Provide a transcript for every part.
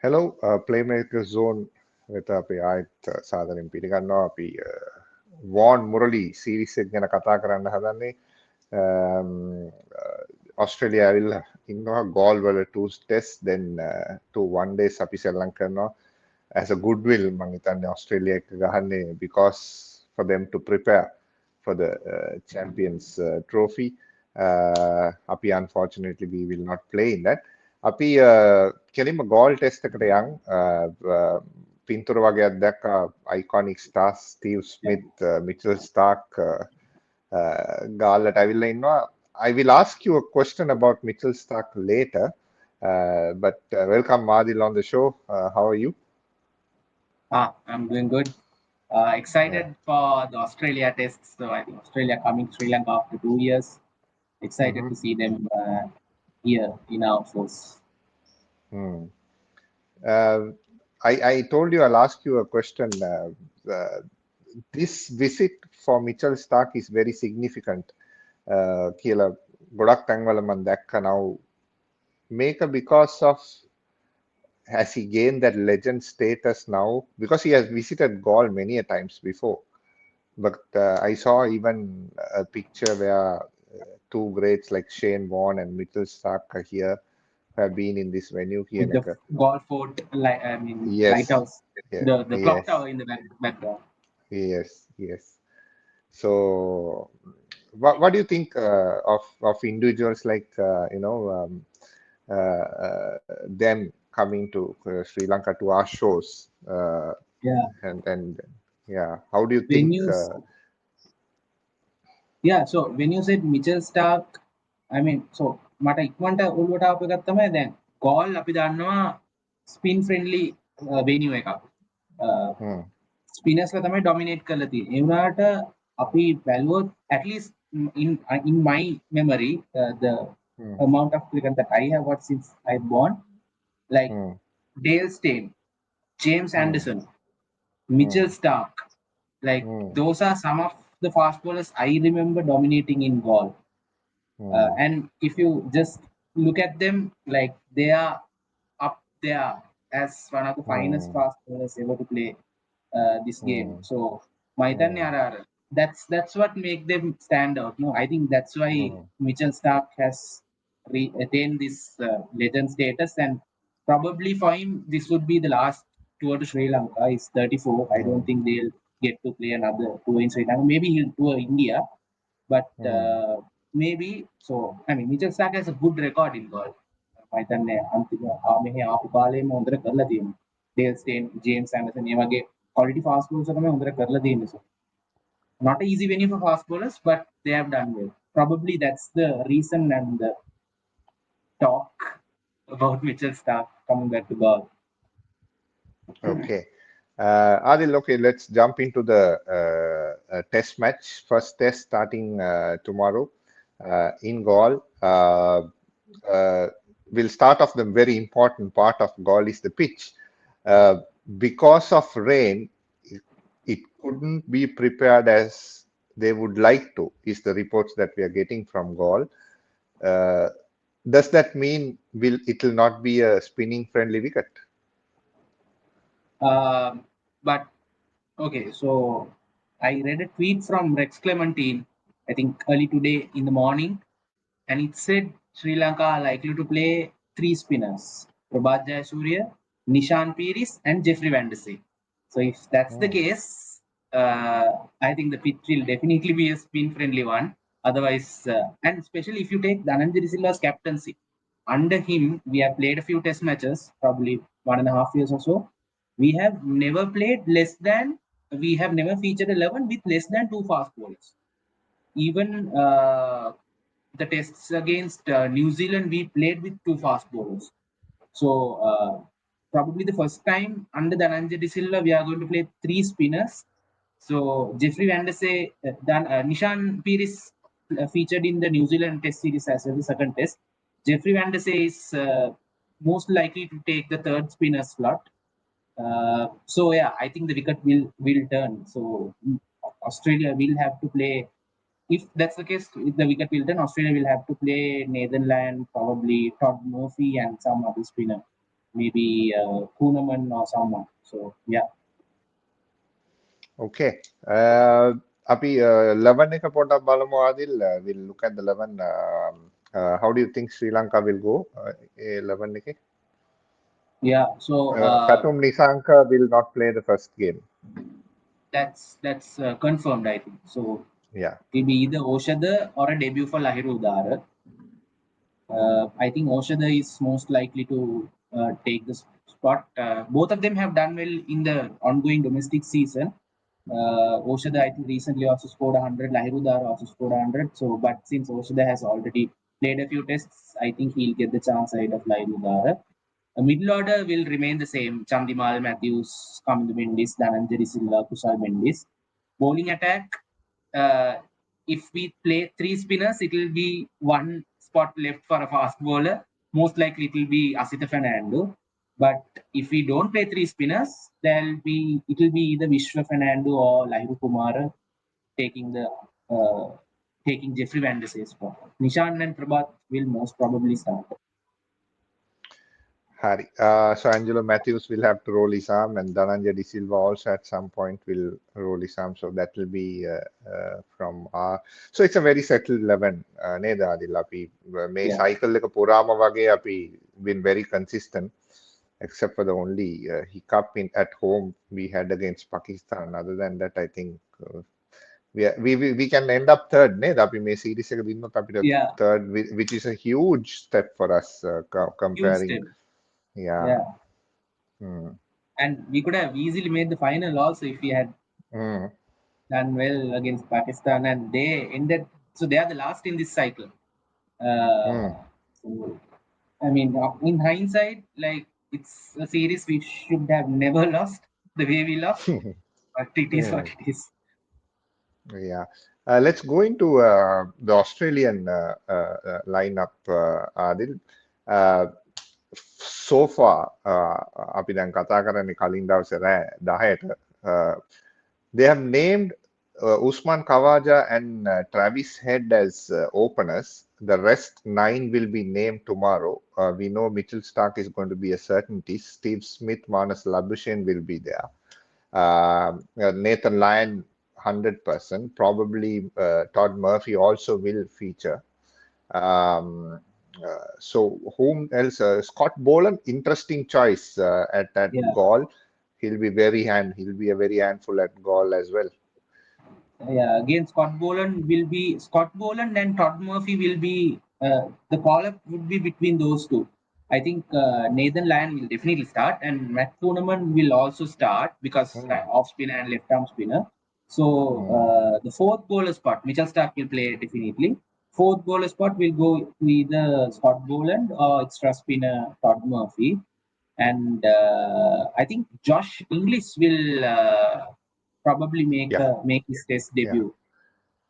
Hello, Playmaker Zone වෙත අපි ආයත් සාදරයෙන් පිළිගන්නවා. අපි වෝන් මුරලි සීරීස් එක ගැන කතා කරන්න හදන්නේ. ඔස්ට්‍රේලියා ඇවිල්ලා ඉන්නවා ගෝල් වල 2 ටෙස්ට් then 2 one days අපි සෙල්ලම් කරනවා as a goodwill මම හිතන්නේ ඔස්ට්‍රේලියා එක ගහන්නේ because for them to prepare for the champions trophy. අපි unfortunately we will not play in that. අපි කෙලින්ම ගෝල් ටෙස්ට් එකට යන් පින්තූර වගේක් දැක්කා iconic stars Steve Smith, Mitchell Starc ගාල්ලට ඇවිල්ලා ඉන්නවා. I will ask you a question about Mitchell Starc later, but welcome Adil on the show. How are you? I'm doing good. Excited for the Australia test. So I think Australia coming Sri Lanka after 2 years. Excited to see them here in our force. I told you I'll ask you a question. This visit for Mitchell Starc is very significant. කියලා ගොඩක් තැන්වල මම දැක්ක now මේක because of has he gained that legend status now because he has visited Gaul many a times before, but I saw even a picture where two greats like Shane Warne and Mitchell Starc are here have been in this venue here. With the golf fort, Yes. lighthouse, the clock tower in the background. Yes. So, what do you think of individuals like them coming to Sri Lanka to our shows? And yeah, how do you think? So when you said Mitchell Starc, I mean, so මට ඉක්මනට ඔළුවට ආපු එකක් තමයි දැන් goal අපි දන්නවා spin friendly වෙන්යු එකක්. ස්පිනර්ස්ලා තමයි ඩොමිනේට් කරලා තියෙන්නේ. ඒ වුණාට අපි බැලුවොත් at least in my memory the amount of cricket that I have watched since I born, like Dale Steyn, James Anderson, Mitchell Starc, like those are some of the fast bowlers I remember dominating in Gaul. And if you just look at them, like they are up there as one of the finest fast bowlers ever to play this game. So that's what make them stand out. No, I think that's why Mitchell Starc has attained this legend status, and probably for him this would be the last tour to Sri Lanka. He's 34. I don't think they'll get to play another tour in Sri Lanka. Maybe he'll tour India, but maybe so. I mean, Mitchell Starc has a good record in golf. I think අන්තිම මෙහි ආපු කාලේම හොඳට කරලා තියෙනවා. Dale Steyn, James Anderson මේ වගේ quality fast bowlers තමයි හොඳට කරලා තියෙන්නේ. So not an easy venue for fast bowlers, but they have done well. Probably that's the reason and the talk about Mitchell Starc coming back to golf. Okay. Adil, okay, let's jump into the test match. First test starting tomorrow in Gaul. We'll start off the very important part of Gaul is the pitch. Because of rain, it couldn't be prepared as they would like to, is the reports that we are getting from Gaul. Does that mean it will not be a spinning friendly wicket? But okay, so I read a tweet from Rex Clementine, I think early today in the morning, and it said Sri Lanka are likely to play 3 spinners: Prabhat Jayasuriya, Nishan Piris, and Jeffrey Van der Sey. So if that's the case, I think the pitch will definitely be a spin-friendly one. Otherwise, and especially if you take Dhananjay De Silva's captaincy, under him we have played a few test matches, probably 1.5 years or so. We have never featured 11 with less than 2 fast bowlers. Even the tests against New Zealand, we played with 2 fast bowlers. So probably the first time under Dhananjay De Silva, we are going to play 3 spinners. So Jeffrey Van der Sey, Nishan Piris featured in the New Zealand test series as well, the second test. Jeffrey Van der Sey is most likely to take the 3rd spinner slot. So yeah, I think the wicket will turn. So Australia will have to play. If that's the case, if the wicket will turn, Australia will have to play Nathan Lyon, probably Todd Murphy, and some other spinner. maybe Kuhneman or someone. So yeah, Okay. අපි 11 එක පොඩ්ඩක් බලමු ආදිල්. We'll look at the 11. How do you think Sri Lanka will go? 11 එකේ. yeah. So Patum Nisanka will not play the first game. that's confirmed, I think. So Yeah. it will be either Oshada or a debut for Lahiru Udara. I think Oshada is most likely to take the spot. Both of them have done well in the ongoing domestic season. Oshada, I think, recently also scored 100. Lahirudar also scored 100. So, but since Oshada has already played a few tests, I think he'll get the chance ahead of Lahirudar. The middle order will remain the same. Chandimal, Matthews, Kamindu Mendis, Dhananjay Silva, Kushal Mendis. Bowling attack, uh, if we play three spinners, it will be one spot left for a fast bowler. Most likely it will be Asita Fernando. But if we don't play three spinners, it will be either Vishwa Fernando or Lahiru Kumara taking the uh, taking Jeffrey Van Der Sey's spot. Nishan and Prabhat will most probably start. Harry. So Angelo Matthews will have to roll his arm, and Dhananjay De Silva also at some point will roll his arm. So that will be from our. So it's a very settled 11. නේද ආදිල් අපි මේ Yeah. cycle එක පුරාම වගේ අපි been very consistent, except for the only hiccup at home we had against Pakistan. Other than that, I think we can end up third. නේද අපි මේ series එක දිනුනොත් අපිට Yeah. third, which is a huge step for us Huge comparing. step. Yeah. Yeah. Mm. And we could have easily made the final also if we had Mm. done well against Pakistan, and they ended. So they are the last in this cycle. Mm. So, I mean, in hindsight, like it's a series we should have never lost the way we lost, but it is what Mm. it is. Yeah. Let's go into the Australian lineup, Adil. Uh, so far, අපි දැන් කතා කරන්නේ කලින් දවසේ රෑ 10ට. They have named Usman Khawaja and Travis Head as openers. The rest 9 will be named tomorrow. We know Mitchell Stark is going to be a certainty. Steve Smith, Manas Labuschagne will be there. Nathan Lyon, 100%. Probably Todd Murphy also will feature. Um, so whom else? Scott Boland, interesting choice at that Yeah. goal. He'll be a very handful at goal as well. Yeah, again, Scott Boland and Todd Murphy will be the call up would be between those two. I think Nathan Lyon will definitely start, and Matt Kuhneman will also start because off spinner and left arm spinner. So the fourth bowler spot, Mitchell Stark will play definitely. Fourth bowler spot will go to either Scott Boland or extra spinner Todd Murphy, and I think Josh Inglis will probably Yeah. make his test debut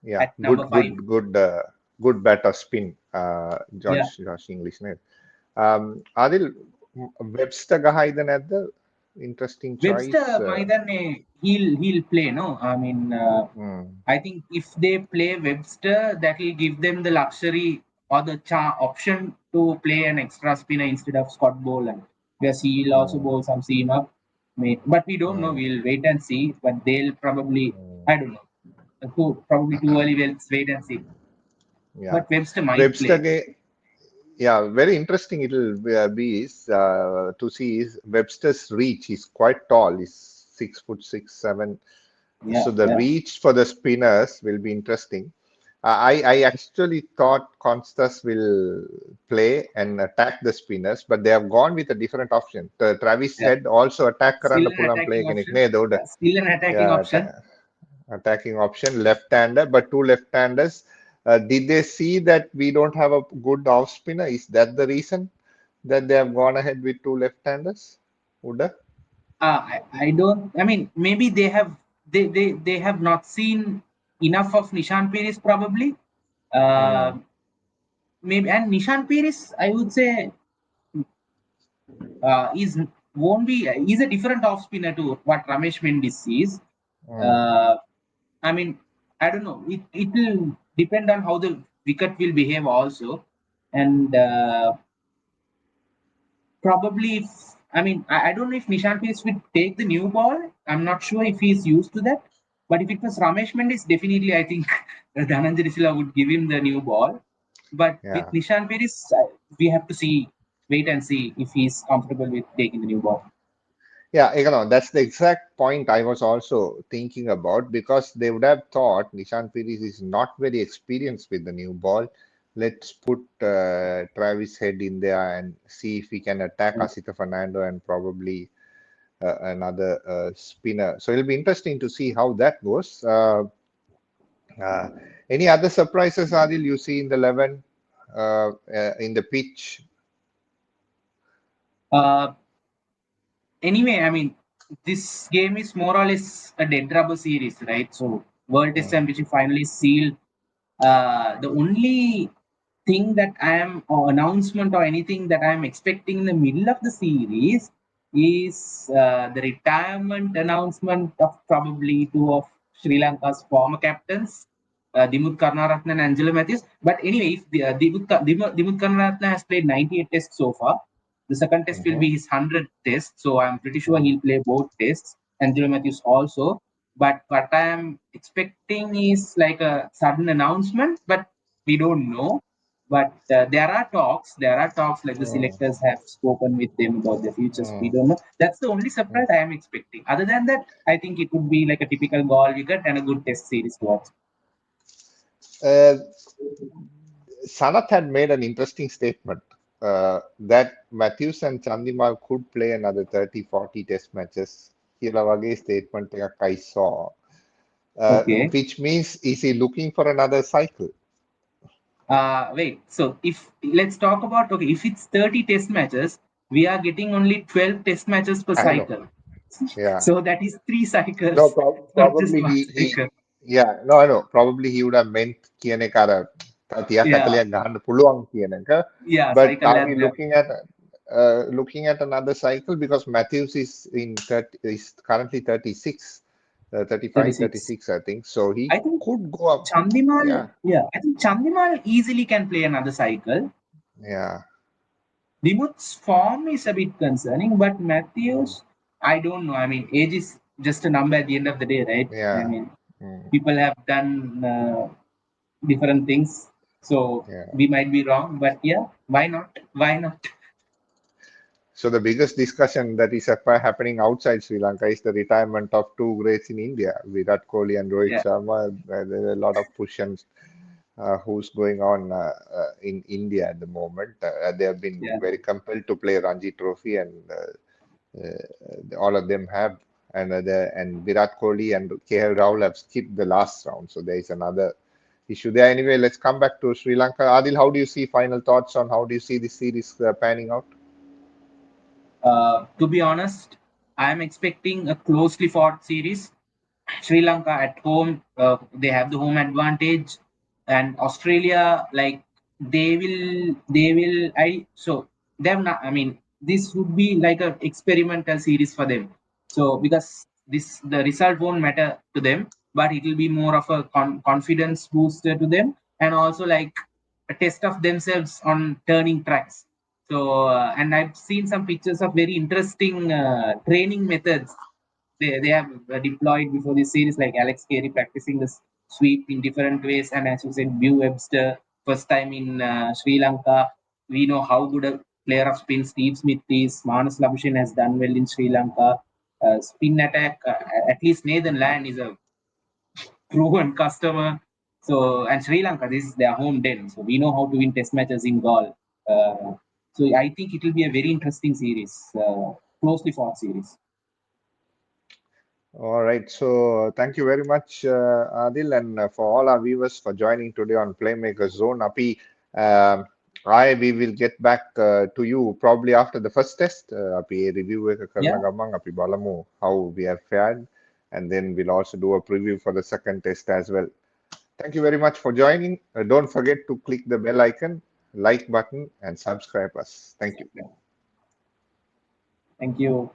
Yeah, at number 5. good batter spin. Yeah. Josh English නේද? Adil, Webster ගහයිද නැද්ද? Interesting choice. Webster Maidane, he'll play, no? I mean, I think if they play Webster, that will give them the luxury or the option to play an extra spinner instead of Scott Boland. Because he'll also bowl some seam up. But we don't know. We'll wait and see. But they'll probably, I don't know. Probably too early. We'll wait and see. Yeah. But Webster might Webster play. Yeah, very interesting it'll be is to see is Webster's reach. He's quite tall. He's 6 foot 6, 7. Yeah, So the reach for the spinners will be interesting. I actually thought Constas will play and attack the spinners, but they have gone with a different option. Travis Head also attack කරන්න පුළුවන් play කෙනෙක් නේද උඩ. Still an attacking option. Attacking option, left-hander, but two left-handers. Did they see that we don't have a good off spinner? Is that the reason that they have gone ahead with two left-handers? Uda? I don't. I mean, maybe they have not seen enough of Nishan Peris probably. Maybe, and Nishan Peris, I would say, he's a different off spinner to what Ramesh Mendis is. I mean, I don't know. It will depend on how the wicket will behave also, and probably if I mean, I don't know if Nishan Pace would take the new ball. I'm not sure if he's used to that. But if it was Ramesh Mendis, definitely I think Dhananjay Sila would give him the new ball. But with Yeah. Nishan Pace, we have to wait and see if he's comfortable with taking the new ball. Yeah, that's the exact point I was also thinking about because they would have thought Nishan Piris is not very experienced with the new ball. Let's put Travis Head in there and see if we can attack Asita Fernando and probably another spinner. So it'll be interesting to see how that goes. Uh, any other surprises, Adil, you see in the 11 in the pitch? Uh, anyway, I mean, this game is more or less a dead rubber series, right? So World Test Mm, Championship finally sealed. The only thing that I am or announcement or anything that I am expecting in the middle of the series is the retirement announcement of probably two of Sri Lanka's former captains, Dimut Karnaratne and Angelo Matthews. But anyway, if Dimut Karnaratne has played 98 tests so far, the second test will mhm, be his 100th test. So I'm pretty sure he'll play both tests. Angelo Matthews also. But what I am expecting is like a sudden announcement, but we don't know. But there are talks. There are talks like the mm, selectors have spoken with them about the futures. We mm, don't know. That's the only mm. surprise I am expecting. Other than that, I think it would be like a typical goal wicket and a good test series to watch. Uh, Sanath had made an interesting statement that Matthews and Chandimal could play another 30, 40 test matches. Hilavage statement I saw, Okay. which means is he looking for another cycle? Wait. So if let's talk about okay, if it's 30 test matches, we are getting only 12 test matches per I know. cycle. Yeah. So that is three No, cycles, not just probably one he cycle. yeah, no, I know. Probably he would have meant කියන එක අර 30ක් Yeah. 40ක් ගහන්න පුළුවන් කියන එක. Yeah. But Cycle are lab. we looking at another cycle because Matthews is in 30 is currently 36, 35, 36. 36, I think. So he I think could go up. Chandimal, Yeah, yeah, I think Chandimal easily can play another cycle. yeah, Dimut's form is a bit concerning, but mm, Matthews, I don't know. I mean, age is just a number at the end of the day, right? I yeah, mean, mm, people have done different things, so yeah. we might be wrong, but yeah, why not? Why not? So the biggest discussion that is happening outside Sri Lanka is the retirement of two greats in India, Virat Kohli and Rohit Yeah, Sharma. There are a lot of push and who's going on in India at the moment. They have been yeah. very compelled to play Ranji Trophy, and all of them have. And Virat Kohli and KL Rahul have skipped the last round, so there is another issue there. Anyway, let's come back to Sri Lanka. Adil, how do you see final thoughts on how do you see this series panning out? To be honest, I am expecting a closely fought series. Sri Lanka at home, they have the home advantage, and Australia, like they will. Them not. I mean, this would be like a experimental series for them. So because the result won't matter to them, but it will be more of a confidence booster to them, and also like a test of themselves on turning tracks. So and I've seen some pictures of very interesting training methods they have deployed before this series, like Alex Carey practicing the sweep in different ways, and as you said, Bew Webster first time in Sri Lanka. We know how good a player of spin Steve Smith is. Manas Labuschagne has done well in Sri Lanka. Spin attack, at least Nathan Land is a proven customer. So and Sri Lanka, this is their home den, so we know how to win test matches in Gaul. So I think it will be a very interesting series, closely fought series. All right. So thank you very much, Adil, and for all our viewers for joining today on Playmaker Zone. Api, we will get back to you probably after the first test. Api review එක කරන Yeah. ගමන් අපි බලමු how we have fared, and then we'll also do a preview for the second test as well. Thank you very much for joining. Don't forget to click the bell icon, like button, and subscribe us. Thank you. Thank you.